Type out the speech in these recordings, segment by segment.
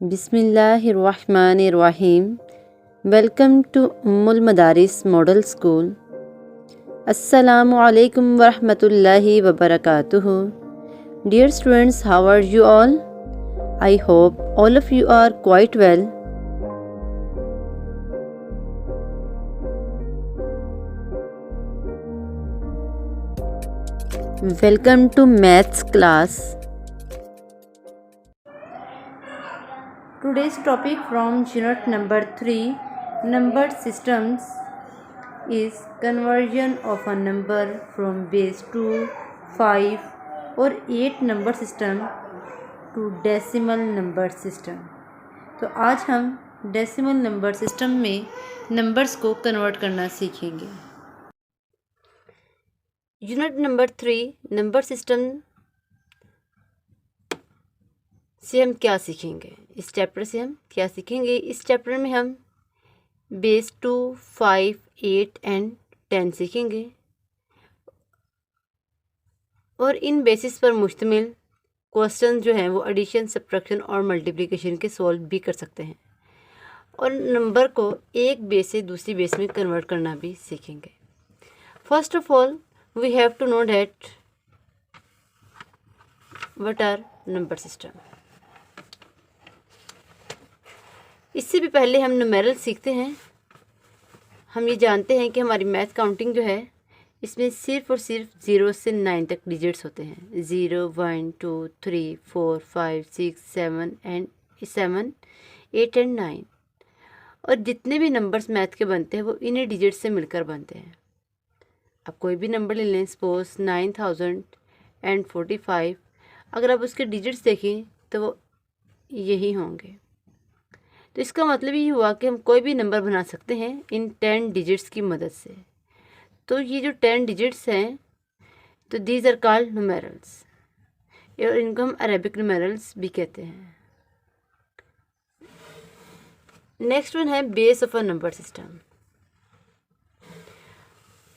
बिस्मिल्लाहिर्रहमानिर्रहीम। Welcome to Ummul Madaris model school. अस्सलामु अलैकुम वरहमतुल्लाहि वबरकातुहू। Dear students, how are you all? I hope all of you are quite well. Welcome to maths class. Today's topic from unit number 3, number systems, is conversion of a number from base 2, 5 और 8 number system to decimal number system. तो आज हम decimal number system में numbers को convert करना सीखेंगे। Unit number 3 number system से हम क्या सीखेंगे, इस चैप्टर से हम क्या सीखेंगे। इस चैप्टर में हम बेस 2, 5, 8 एंड 10 सीखेंगे और इन बेसिस पर मुश्तमिल क्वेश्चन जो हैं वो एडिशन, सब्ट्रैक्शन और मल्टीप्लिकेशन के सॉल्व भी कर सकते हैं और नंबर को एक बेस से दूसरी बेस में कन्वर्ट करना भी सीखेंगे। First of all we have to know that what are number system. इससे भी पहले हम न्यूमेरल सीखते हैं। हम ये जानते हैं कि हमारी मैथ काउंटिंग जो है इसमें सिर्फ और सिर्फ 0 से 9 तक डिजिट्स होते हैं। 0, 1, 2, 3, 4, 5, 6, 7 एंड 7, 8 एंड 9 और जितने भी नंबर्स मैथ के बनते हैं वो इन्हीं डिजिट्स से मिलकर बनते हैं। आप कोई भी नंबर ले लें, सपोज 9045, अगर आप उसके डिजिट्स देखें तो वो यही होंगे। तो इसका मतलब ये हुआ कि हम कोई भी नंबर बना सकते हैं इन 10 डिजिट्स की मदद से। तो ये जो 10 डिजिट्स हैं तो दीज आर कॉल्ड न्यूमेरल्स और इनको हम अरेबिक न्यूमेरल्स भी कहते हैं। नेक्स्ट वन है base of a number system.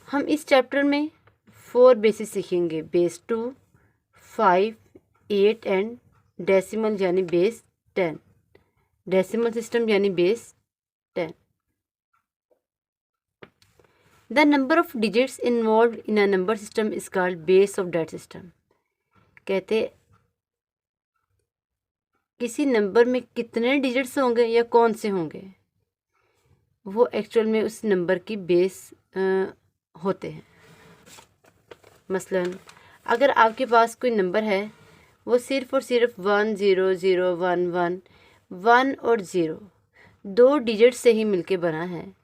हम इस चैप्टर में 4 बेसिस सीखेंगे, बेस 2, 5, 8 एंड डेसिमल यानी बेस 10। डेसिमल सिस्टम यानी base 10। The number of digits involved in a number system is called base of that system। कहते किसी number में कितने डिजिट्स होंगे या कौन से होंगे वो एक्चुअल में उस नंबर की बेस होते हैं। मसलन अगर आपके पास कोई नंबर है वो सिर्फ और सिर्फ 1 0 0 1 1 1 और 0 2 डिजिट से ही मिलके बना है,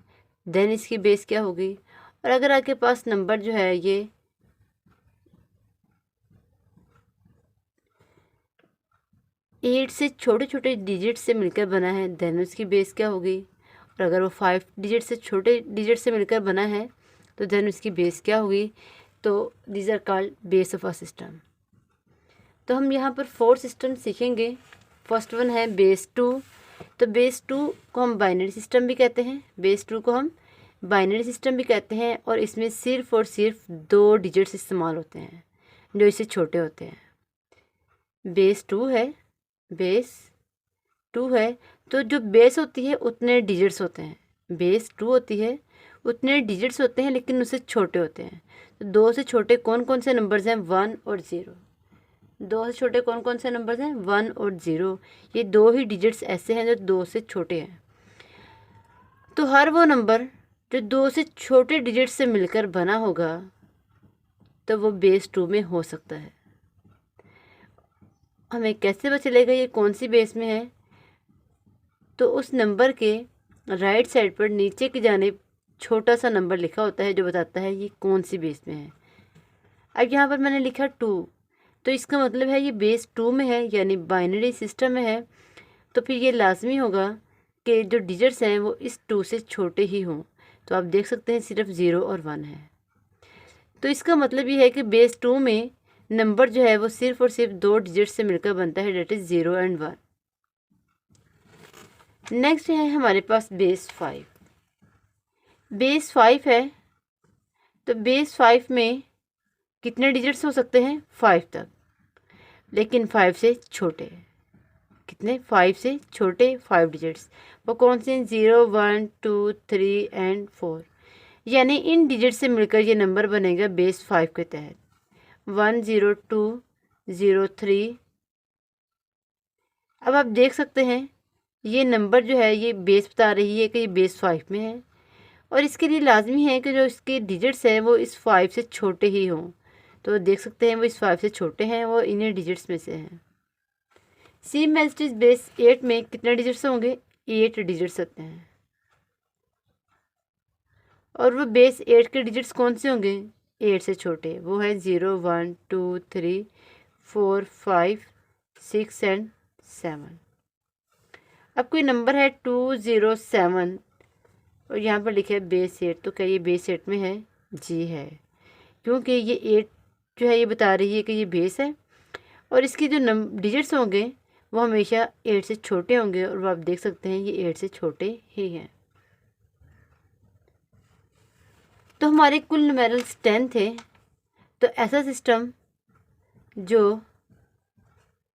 देन इसकी बेस क्या होगी। और अगर आपके पास नंबर जो है ये 8 से छोटे छोटे डिजिट से मिलकर बना है, देन उसकी बेस क्या होगी। और अगर वो 5 डिजिट से छोटे डिजिट से मिलकर बना है तो देन उसकी बेस क्या होगी। तो these are called base of a system. तो हम यहाँ पर 4 सिस्टम सीखेंगे। फर्स्ट वन है बेस 2। तो बेस 2 को हम बाइनरी सिस्टम भी कहते हैं। बेस 2 को हम बाइनरी सिस्टम भी कहते हैं और इसमें सिर्फ और सिर्फ 2 डिजिट्स इस्तेमाल होते हैं जो इससे छोटे होते हैं। बेस 2 है, बेस 2 है तो जो बेस होती है उतने डिजिट्स होते हैं। बेस 2 होती है उतने डिजिट्स होते हैं लेकिन उससे छोटे होते हैं। तो 2 से छोटे कौन कौन से नंबर्स हैं, 1 और 0। 2 से छोटे कौन कौन से नंबर्स हैं, 1 और 0। ये 2 ही डिजिट्स ऐसे हैं जो 2 से छोटे हैं। तो हर वो नंबर जो 2 से छोटे डिजिट से मिलकर बना होगा तो वो बेस 2 में हो सकता है। हमें कैसे पता चलेगा ये कौन सी बेस में है। तो उस नंबर के राइट साइड पर नीचे की जानिब छोटा सा नंबर लिखा होता है जो बताता है ये कौन सी बेस में है। अब यहाँ पर मैंने लिखा 2, तो इसका मतलब है ये बेस 2 में है यानी बाइनरी सिस्टम में है। तो फिर ये लाजमी होगा कि जो डिजिट्स हैं वो इस 2 से छोटे ही हों। तो आप देख सकते हैं सिर्फ 0 और 1 है। तो इसका मतलब ये है कि बेस 2 में नंबर जो है वो सिर्फ और सिर्फ 2 डिजिट से मिलकर बनता है, डेट इज़ 0 एंड 1। नेक्स्ट है हमारे पास बेस 5। बेस 5 है तो बेस 5 में कितने डिजिट्स हो सकते हैं, 5 तक, लेकिन 5 से छोटे। कितने कितने 5 से छोटे 5 डिजिट्स। वो कौन से हैं? 0, 1, 2, 3 एंड 4। यानी इन डिजिट से मिलकर ये नंबर बनेगा बेस 5 के तहत। 1, 0, 2, 0, 3। अब आप देख सकते हैं ये नंबर जो है ये बेस बता रही है कि ये बेस 5 में है, और इसके लिए लाजमी है कि जो इसके डिजिट्स हैं वो इस 5 से छोटे ही हों। तो देख सकते हैं वो इस 5 से छोटे हैं, वो इन्हीं डिजिट्स में से हैं। सी मैजिस्ट्रेट बेस 8 में कितने डिजिट्स होंगे? 8 डिजिट्स होते हैं। और वो बेस 8 के डिजिट्स कौन से होंगे? 8 से छोटे, वो है 0, 1, 2, 3, 4, 5, 6 एंड 7। अब कोई नंबर है 207 और यहाँ पर लिखा है बेस 8, तो क्या ये बेस 8 में है? जी है, क्योंकि ये 8 जो है ये बता रही है कि ये बेस है, और इसकी जो डिजिट्स होंगे वो हमेशा 8 से छोटे होंगे, और वो आप देख सकते हैं ये 8 से छोटे ही हैं। तो हमारे कुल न्यूमेरल्स 10 थे। तो ऐसा सिस्टम जो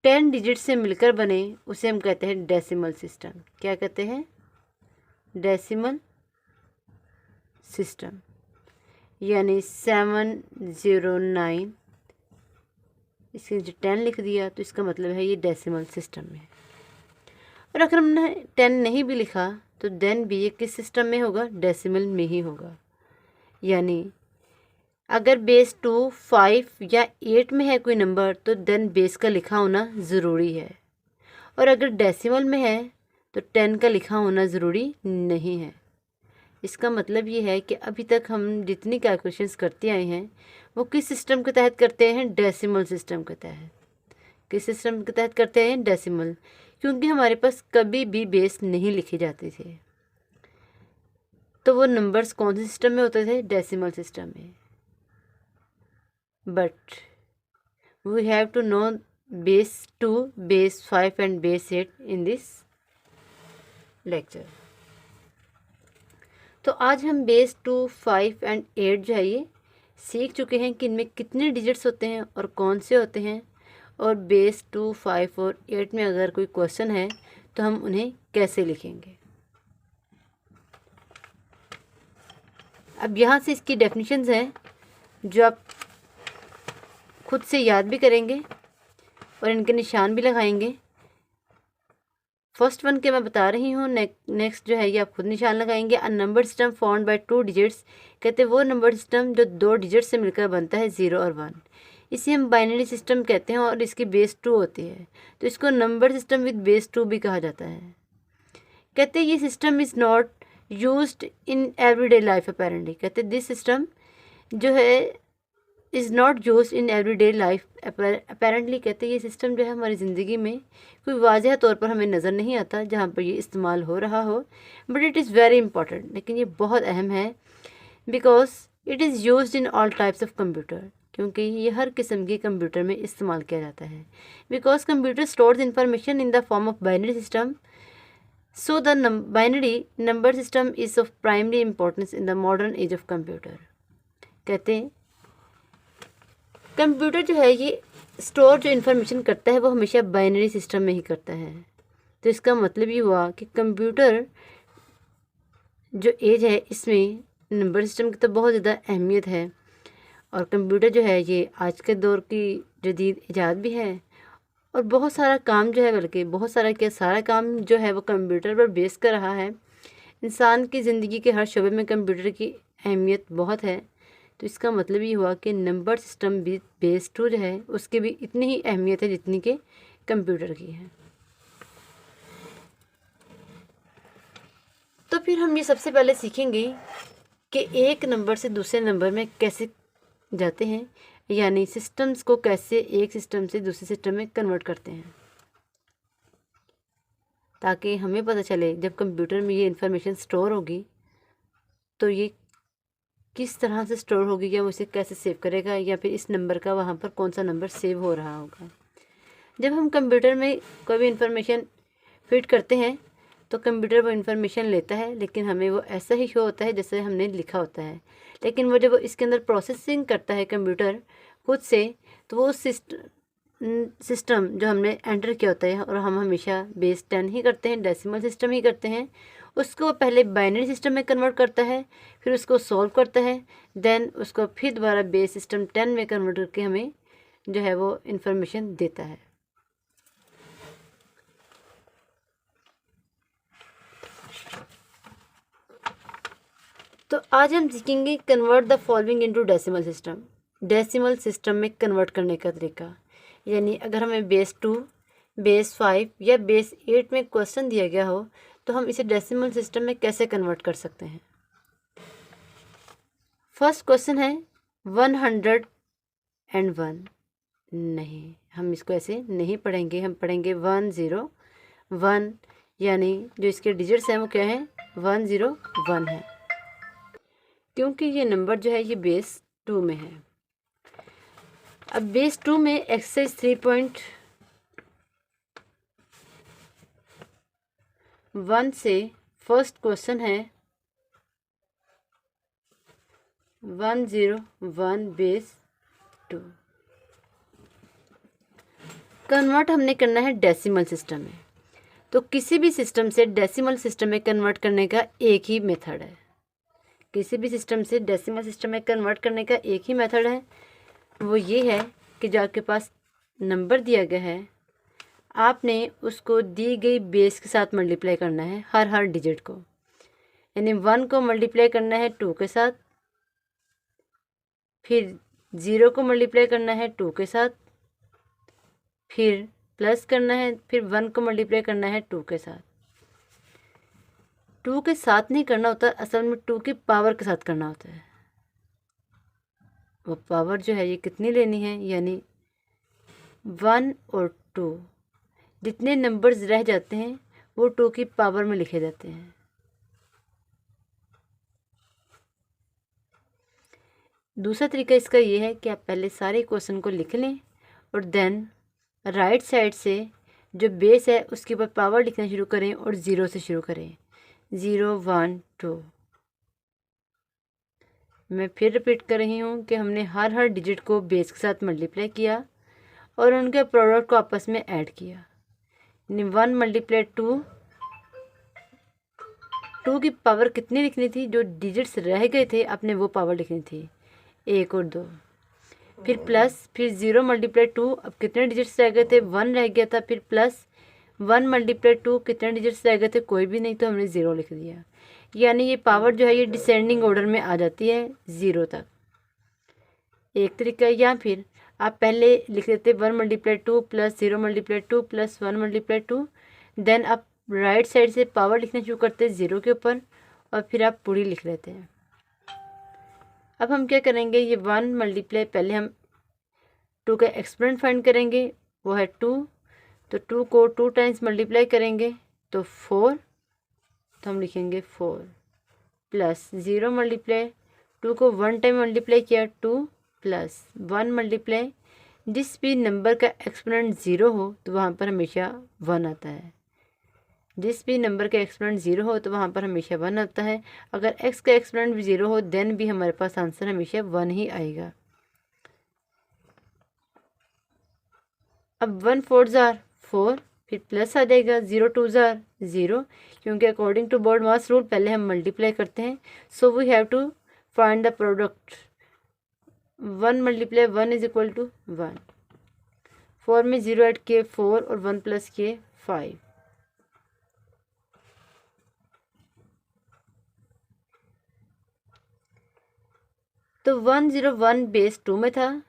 10 डिजिट से मिलकर बने उसे हम कहते हैं डेसिमल सिस्टम। क्या कहते हैं? Decimal system. यानी 709, इसके नीचे 10 लिख दिया तो इसका मतलब है ये डेसिमल सिस्टम में। और अगर हमने 10 नहीं भी लिखा तो देन भी ये किस सिस्टम में होगा? डेसिमल में ही होगा। यानी अगर बेस 2, 5 या 8 में है कोई नंबर तो देन बेस का लिखा होना ज़रूरी है, और अगर डेसिमल में है तो 10 का लिखा होना ज़रूरी नहीं है। इसका मतलब ये है कि अभी तक हम जितनी कैलकुलेशंस करते आए हैं वो किस सिस्टम के तहत करते हैं? डेसिमल सिस्टम के तहत। किस सिस्टम के तहत करते हैं? डेसिमल, क्योंकि हमारे पास कभी भी बेस नहीं लिखे जाते थे। तो वो नंबर्स कौन से सिस्टम में होते थे? डेसिमल सिस्टम में। But we have to know base 2, base 5 and base 8 in this lecture. तो आज हम बेस 2, 5 एंड 8 जो है ये सीख चुके हैं कि इनमें कितने डिजिट्स होते हैं और कौन से होते हैं, और बेस 2, 5 और 8 में अगर कोई क्वेश्चन है तो हम उन्हें कैसे लिखेंगे। अब यहाँ से इसकी डेफिनेशंस हैं जो आप खुद से याद भी करेंगे और इनके निशान भी लगाएंगे। फर्स्ट वन के मैं बता रही हूँ, नेक्स्ट जो है ये आप खुद निशान लगाएंगे। A number system found by 2 digits, कहते हैं वो नंबर सिस्टम जो 2 डिजिट से मिलकर बनता है 0 और 1। इसे हम बाइनरी सिस्टम कहते हैं और इसकी बेस 2 होती है, तो इसको नंबर सिस्टम विद बेस 2 भी कहा जाता है। कहते हैं ये system is not used in everyday life apparently. कहते हैं दिस सिस्टम जो है is not used in everyday life apparently. कहते हैं ये सिस्टम जो है हमारी ज़िंदगी में कोई वाज़ह तौर पर हमें नज़र नहीं आता जहाँ पर ये इस्तेमाल हो रहा हो, but it is very important. लेकिन ये बहुत अहम है because it is used in all types of computer, क्योंकि ये हर किस्म के कंप्यूटर में इस्तेमाल किया जाता है। Because computer stores information in the form of binary system, so the binary number system is of primary importance in the modern age of computer. कहते हैं कंप्यूटर जो है ये स्टोर जो इन्फॉर्मेशन करता है वो हमेशा बाइनरी सिस्टम में ही करता है। तो इसका मतलब ये हुआ कि कंप्यूटर जो एज है इसमें नंबर सिस्टम की तो बहुत ज़्यादा अहमियत है, और कंप्यूटर जो है ये आज के दौर की जदीद इजाद भी है, और बहुत सारा काम जो है, बल्कि बहुत सारा क्या सारा काम जो है वो कंप्यूटर पर बेस कर रहा है। इंसान की ज़िंदगी के हर शोबे में कंप्यूटर की अहमियत बहुत है। तो इसका मतलब ये हुआ कि नंबर सिस्टम भी बेस 2 जो है उसकी भी इतनी ही अहमियत है जितनी कि कंप्यूटर की है। तो फिर हम ये सबसे पहले सीखेंगे कि एक नंबर से दूसरे नंबर में कैसे जाते हैं, यानी सिस्टम्स को कैसे एक सिस्टम से दूसरे सिस्टम में कन्वर्ट करते हैं, ताकि हमें पता चले जब कंप्यूटर में ये इन्फॉर्मेशन स्टोर होगी तो ये किस तरह से स्टोर होगी, या वो इसे कैसे सेव करेगा, या फिर इस नंबर का वहाँ पर कौन सा नंबर सेव हो रहा होगा। जब हम कंप्यूटर में कोई भी इन्फॉर्मेशन फिट करते हैं तो कंप्यूटर वो इन्फॉर्मेशन लेता है, लेकिन हमें वो ऐसा ही शो होता है जैसे हमने लिखा होता है। लेकिन वो जब इसके अंदर प्रोसेसिंग करता है कंप्यूटर खुद से, तो वो सिस्टम जो हमने एंटर किया होता है और हम हमेशा बेस 10 ही करते हैं, डेसिमल सिस्टम ही करते हैं, उसको पहले बाइनरी सिस्टम में कन्वर्ट करता है, फिर उसको सॉल्व करता है, देन उसको फिर दोबारा बेस सिस्टम 10 में कन्वर्ट करके हमें जो है वो इंफॉर्मेशन देता है। तो आज हम सीखेंगे convert the following into decimal system. Decimal system में कन्वर्ट करने का तरीका, यानी अगर हमें बेस 2, बेस 5 या बेस 8 में क्वेश्चन दिया गया हो तो हम इसे डेसिमल सिस्टम में कैसे कन्वर्ट कर सकते हैं। फर्स्ट क्वेश्चन है 101। नहीं, हम इसको ऐसे नहीं पढ़ेंगे, हम पढ़ेंगे 101, यानी जो इसके डिजिट्स हैं वो क्या है, 101 है, क्योंकि ये नंबर जो है ये बेस 2 में है। अब बेस 2 में एक्सरसाइज 3.1 से फर्स्ट क्वेश्चन है 101 बेस 2। कन्वर्ट हमने करना है डेसिमल सिस्टम में। तो किसी भी सिस्टम से डेसिमल सिस्टम में कन्वर्ट करने का एक ही मेथड है, किसी भी सिस्टम से डेसिमल सिस्टम में कन्वर्ट करने का एक ही मेथड है, वो ये है कि जो आपके पास नंबर दिया गया है आपने उसको दी गई बेस के साथ मल्टीप्लाई करना है, हर डिजिट को। यानी 1 को मल्टीप्लाई करना है 2 के साथ, फिर 0 को मल्टीप्लाई करना है 2 के साथ, फिर प्लस करना है, फिर 1 को मल्टीप्लाई करना है 2 के साथ। 2 के साथ नहीं करना होता, असल में 2 की पावर के साथ करना होता है। वो पावर जो है ये कितनी लेनी है, यानी 1 और 2 जितने नंबर्स रह जाते हैं वो 2 की पावर में लिखे जाते हैं। दूसरा तरीका इसका ये है कि आप पहले सारे क्वेश्चन को लिख लें और देन राइट साइड से जो बेस है उसके ऊपर पावर लिखना शुरू करें और 0 से शुरू करें, 0 1 2। मैं फिर रिपीट कर रही हूँ कि हमने हर डिजिट को बेस के साथ मल्टीप्लाई किया और उनके प्रोडक्ट को आपस में ऐड किया। 1 मल्टीप्लाई 2, 2 की पावर कितनी लिखनी थी, जो डिजिट्स रह गए थे आपने वो पावर लिखनी थी, 1 और 2। फिर प्लस, फिर 0 मल्टीप्लाई 2, अब कितने डिजिट्स रह गए थे, 1 रह गया था, फिर प्लस 1 मल्टीप्लाई 2, कितने डिजिट्स रह गए थे, कोई भी नहीं, तो हमने 0 लिख दिया। यानी ये पावर जो है ये डिसेंडिंग ऑर्डर में आ जाती है 0 तक। एक तरीका, या फिर आप पहले लिख देते 1 multiply 2 plus 0 multiply 2 plus 1 multiply 2, then आप राइट साइड से पावर लिखना शुरू करते हैं 0 के ऊपर और फिर आप पूरी लिख लेते हैं। अब हम क्या करेंगे, ये 1 मल्टीप्लाई, पहले हम 2 का एक्सपोनेंट फाइंड करेंगे, वो है 2, तो 2 को 2 टाइम्स मल्टीप्लाई करेंगे तो 4, तो हम लिखेंगे 4 प्लस 0 मल्टीप्लाई, 2 को 1 टाइम मल्टीप्लाई किया 2 प्लस 1 मल्टीप्लाई, जिस भी नंबर का एक्सपोनेंट 0 हो तो वहाँ पर हमेशा 1 आता है, जिस भी नंबर का एक्सपोनेंट 0 हो तो वहाँ पर हमेशा 1 आता है। अगर x का एक्सपोनेंट भी 0 हो देन भी हमारे पास आंसर हमेशा 1 ही आएगा। अब 1 4 जार 4, फिर प्लस आ जाएगा, 0 2 जार 0, क्योंकि according to BODMAS rule पहले हम मल्टीप्लाई करते हैं, so we have to find the product. 1 multiply 1 is equal to 1, 4 में 0 ऐड किए 4 और 1 प्लस किए 5। तो 101 बेस 2 में था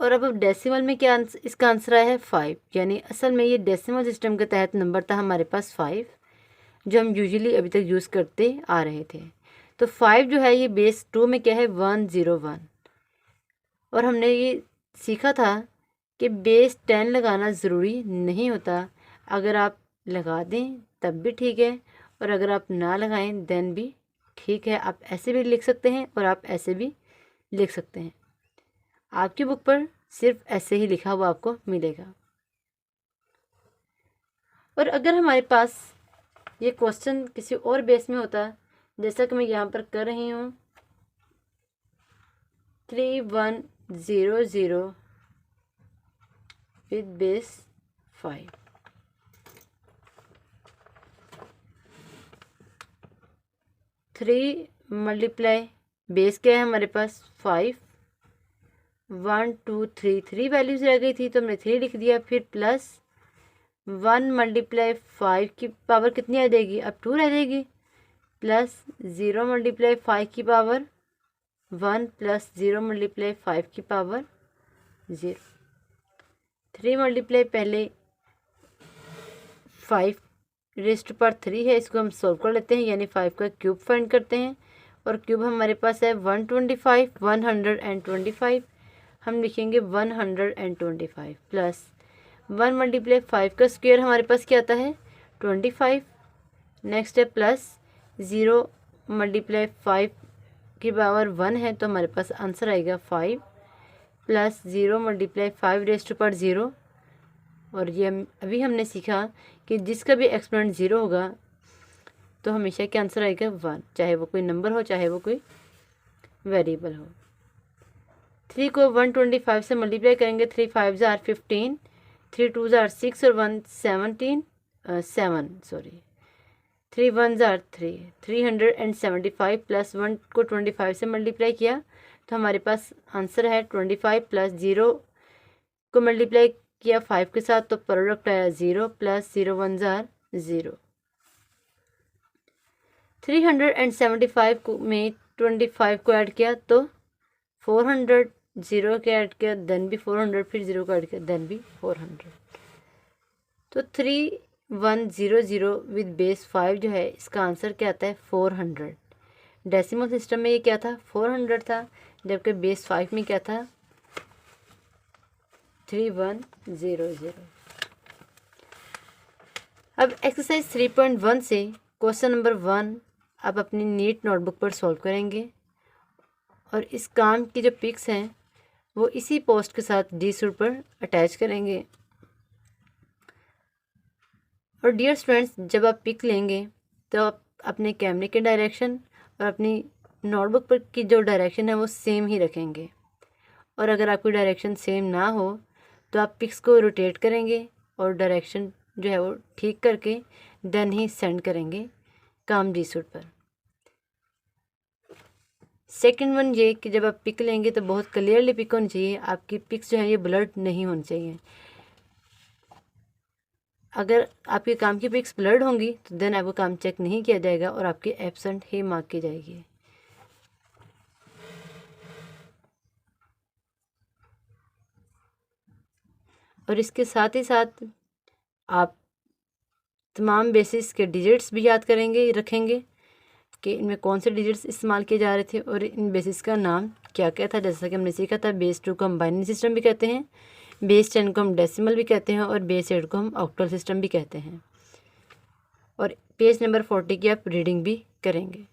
और अब डेसिमल में क्या इसका आंसर आया है 5, यानी असल में ये डेसिमल सिस्टम के तहत नंबर था हमारे पास 5, जो हम यूजुअली अभी तक यूज़ करते आ रहे थे। तो 5 जो है ये बेस 2 में क्या है 101, और हमने ये सीखा था कि बेस 10 लगाना ज़रूरी नहीं होता, अगर आप लगा दें तब भी ठीक है और अगर आप ना लगाएं देन भी ठीक है। आप ऐसे भी लिख सकते हैं और आप ऐसे भी लिख सकते हैं, आपकी बुक पर सिर्फ ऐसे ही लिखा हुआ आपको मिलेगा। और अगर हमारे पास ये क्वेश्चन किसी और बेस में होता, जैसा कि मैं यहाँ पर कर रही हूँ 3100 with base 5। Three multiply base क्या है हमारे पास 5, 1 2 3 3 वैल्यूज रह गई थी तो हमने 3 लिख दिया। फिर प्लस 1 मल्टीप्लाई 5 की पावर कितनी आ जाएगी, अब 2 रह जाएगी। प्लस 0 मल्टीप्लाई 5 की पावर 1 प्लस 0 मल्टीप्लाई 5 की पावर 0। 3 मल्टीप्लाई पहले 5 रेस्ट पर 3 है, इसको हम सोल्व कर लेते हैं, यानी 5 का क्यूब फाइंड करते हैं। और क्यूब हमारे पास है 125, 125। हम लिखेंगे 125 प्लस 1 मल्टीप्लाई 5 का स्क्वायर हमारे पास क्या आता है 25। नेक्स्ट है प्लस 0 मल्टीप्लाई 5 की पावर 1 है तो हमारे पास आंसर आएगा 5 प्लस 0 मल्टीप्लाई 5 रेस्ट पर 0। और ये अभी हमने सीखा कि जिसका भी एक्सपोनेंट 0 होगा तो हमेशा क्या आंसर आएगा 1, चाहे वो कोई नंबर हो चाहे वो कोई वेरिएबल हो। 3 को 125 से मल्टीप्लाई करेंगे, 3 5 जार 15, 3 2 जार 6 और 1 17 3 1 जार 3 375 प्लस 1 को 25 से मल्टीप्लाई किया तो हमारे पास आंसर है 25 प्लस 0 को मल्टीप्लाई किया 5 के साथ तो प्रोडक्ट आया 0 प्लस 0 1 जार 0। 375 को में 25 को ऐड किया तो 400, 0 के ऐड किया देन भी 400, फिर 0 को ऐड किया देन भी 400। तो 3100 विद बेस 5 जो है इसका आंसर क्या आता है 400। डेसिमल सिस्टम में ये क्या था 400 था, जबकि बेस 5 में क्या था 3100। अब एक्सरसाइज 3.1 से क्वेश्चन नंबर 1 आप अपनी नीट नोटबुक पर सॉल्व करेंगे और इस काम की जो पिक्स हैं वो इसी पोस्ट के साथ डी सूट पर अटैच करेंगे। और डियर स्टूडेंट्स, जब आप पिक लेंगे तो आप अपने कैमरे के डायरेक्शन और अपनी नोटबुक पर की जो डायरेक्शन है वो सेम ही रखेंगे। और अगर आपकी डायरेक्शन सेम ना हो तो आप पिक्स को रोटेट करेंगे और डायरेक्शन जो है वो ठीक करके देन ही सेंड करेंगे काम डी सूट पर। सेकंड वन ये कि जब आप पिक लेंगे तो बहुत क्लियरली पिक होनी चाहिए, आपकी पिक्स जो है ये ब्लर्ड नहीं होनी चाहिए। अगर आपके काम की पिक्स ब्लर्ड होंगी तो देन आपको काम चेक नहीं किया जाएगा और आपकी एब्सेंट ही मार्क की जाएगी। और इसके साथ ही साथ आप तमाम बेसिस के डिजिट्स भी याद करेंगे रखेंगे कि इनमें कौन से डिजिट्स इस्तेमाल किए जा रहे थे और इन बेसिस का नाम क्या क्या था। जैसा कि हमने सीखा था बेस 2 को हम बाइनरी सिस्टम भी कहते हैं, बेस 10 को हम डेसिमल भी कहते हैं और बेस 8 को हम ऑक्टल सिस्टम भी कहते हैं। और पेज नंबर 40 की आप रीडिंग भी करेंगे।